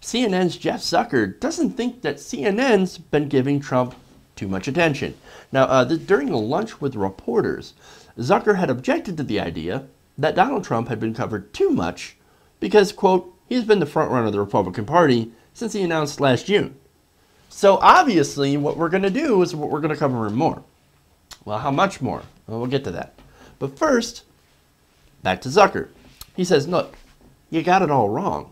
CNN's Jeff Zucker doesn't think that CNN's been giving Trump too much attention. Now, during a lunch with reporters, Zucker had objected to the idea that Donald Trump had been covered too much because, quote, he's been the frontrunner of the Republican Party since he announced last June. So obviously what we're going to do is we're going to cover him more. Well, how much more? Well, we'll get to that. But first, back to Zucker. He says, look, you got it all wrong.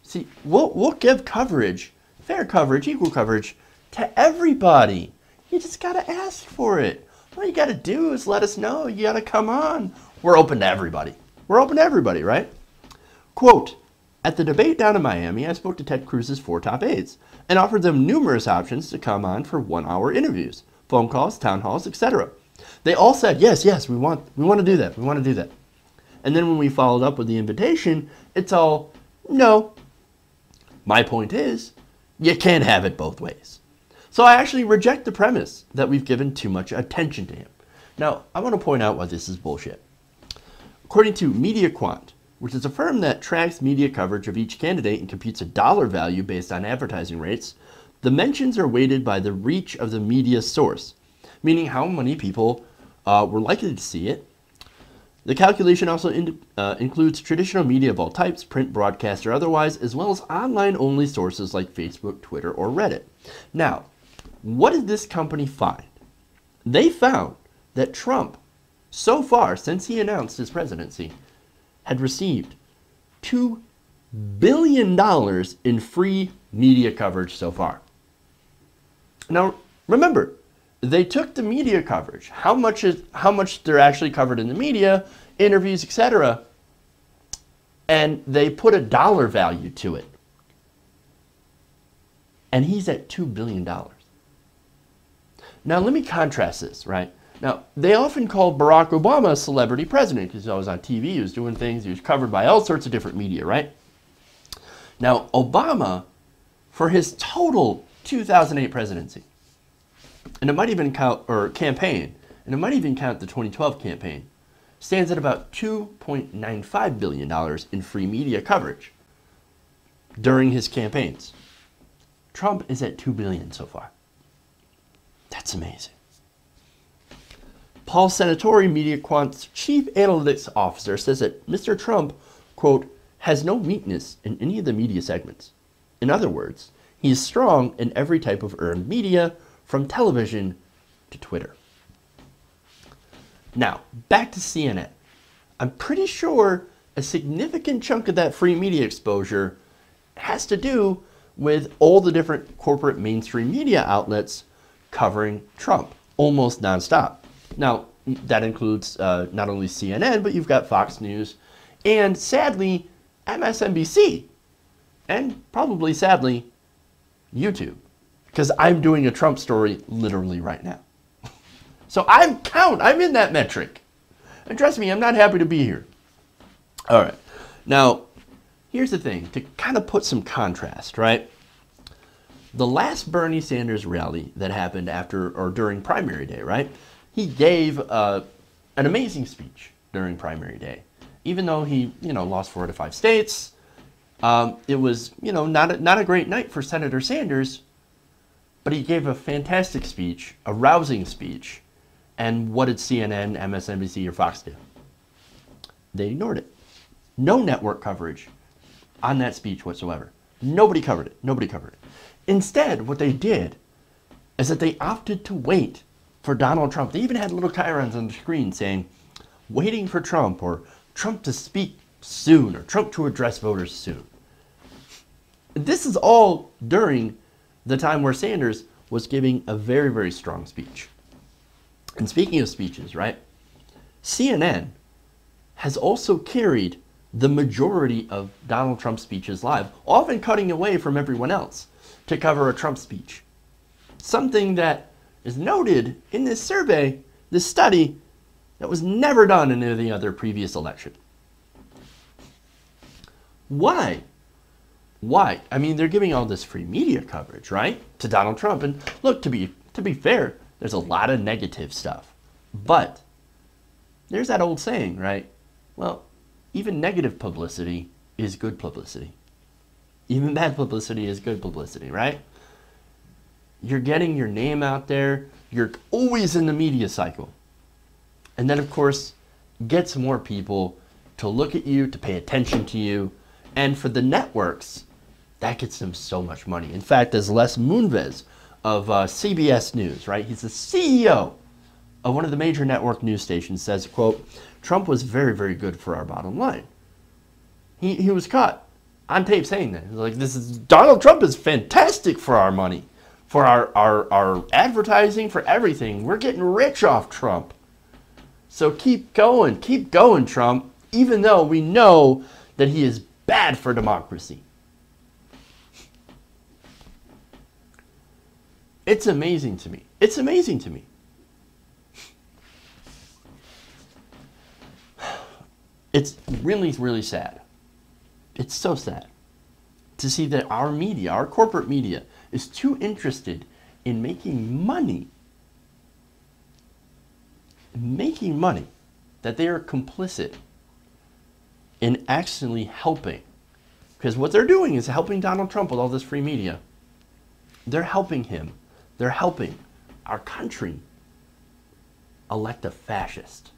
See, we'll give coverage, fair coverage, equal coverage, to everybody. You just got to ask for it. All you got to do is let us know. You got to come on. We're open to everybody. We're open to everybody, right? Quote, at the debate down in Miami, I spoke to Ted Cruz's 4 top aides and offered them numerous options to come on for 1-hour interviews, phone calls, town halls, etc. They all said, yes, we want to do that. We want to do that. And then when we followed up with the invitation, it's all, no. My point is, you can't have it both ways. So I actually reject the premise that we've given too much attention to him. Now, I want to point out why this is bullshit. According to MediaQuant, which is a firm that tracks media coverage of each candidate and computes a dollar value based on advertising rates, the mentions are weighted by the reach of the media source, meaning how many people were likely to see it. The calculation also includes traditional media of all types, print, broadcast, or otherwise, as well as online-only sources like Facebook, Twitter, or Reddit. Now, what did this company find? They found that Trump, so far since he announced his presidency, had received $2 billion in free media coverage so far. Now, remember, they took the media coverage, how much they're actually covered in the media, interviews, etc., and they put a dollar value to it. And he's at $2 billion. Now, let me contrast this, right? Now, they often call Barack Obama a celebrity president because he was on TV, he was doing things, he was covered by all sorts of different media, right? Now, Obama, for his total 2008 presidency, and it might even count, or campaign, and it might even count the 2012 campaign, stands at about $2.95 billion in free media coverage during his campaigns. Trump is at $2 billion so far. That's amazing. Paul Senatori, MediaQuant's chief analytics officer, says that Mr. Trump, quote, has no weakness in any of the media segments. In other words, he is strong in every type of earned media, from television to Twitter. Now, back to CNN. I'm pretty sure a significant chunk of that free media exposure has to do with all the different corporate mainstream media outlets covering Trump, almost nonstop. Now, that includes not only CNN, but you've got Fox News and, sadly, MSNBC, and probably, sadly, YouTube, because I'm doing a Trump story literally right now. So I'm in that metric. And trust me, I'm not happy to be here. All right. Now, here's the thing, to kind of put some contrast, right? The last Bernie Sanders rally that happened after or during primary day, right? He gave an amazing speech during primary day. Even though he, lost 4 to 5 states, it was, not a great night for Senator Sanders, but he gave a fantastic speech, a rousing speech. And what did CNN, MSNBC, or Fox do? They ignored it. No network coverage on that speech whatsoever. Nobody covered it. Nobody covered it. Instead, what they did is that they opted to wait for Donald Trump. They even had little chyrons on the screen saying, waiting for Trump, or Trump to speak soon, or Trump to address voters soon. This is all during the time where Sanders was giving a very, very strong speech. And speaking of speeches, right? CNN has also carried the majority of Donald Trump's speeches live, often cutting away from everyone else to cover a Trump speech. Something that is noted in this survey, this study, that was never done in any other previous election. Why? Why? I mean, they're giving all this free media coverage, right, to Donald Trump. And look, to be fair, there's a lot of negative stuff. But there's that old saying, right? Well, even negative publicity is good publicity. Even bad publicity is good publicity, right? You're getting your name out there. You're always in the media cycle. And then, of course, gets more people to look at you, to pay attention to you. And for the networks, that gets them so much money. In fact, as Les Moonves of CBS News, right? He's the CEO of one of the major network news stations, says, quote, Trump was very, very good for our bottom line. He was caught on tape saying that. He's like, Donald Trump is fantastic for our money, for our advertising, for everything. We're getting rich off Trump. So keep going, Trump, even though we know that he is bad for democracy. It's amazing to me. It's amazing to me. It's really, really sad. It's so sad to see that our media, our corporate media, is too interested in making money, that they are complicit in actually helping. Because what they're doing is helping Donald Trump with all this free media. They're helping him. They're helping our country elect a fascist.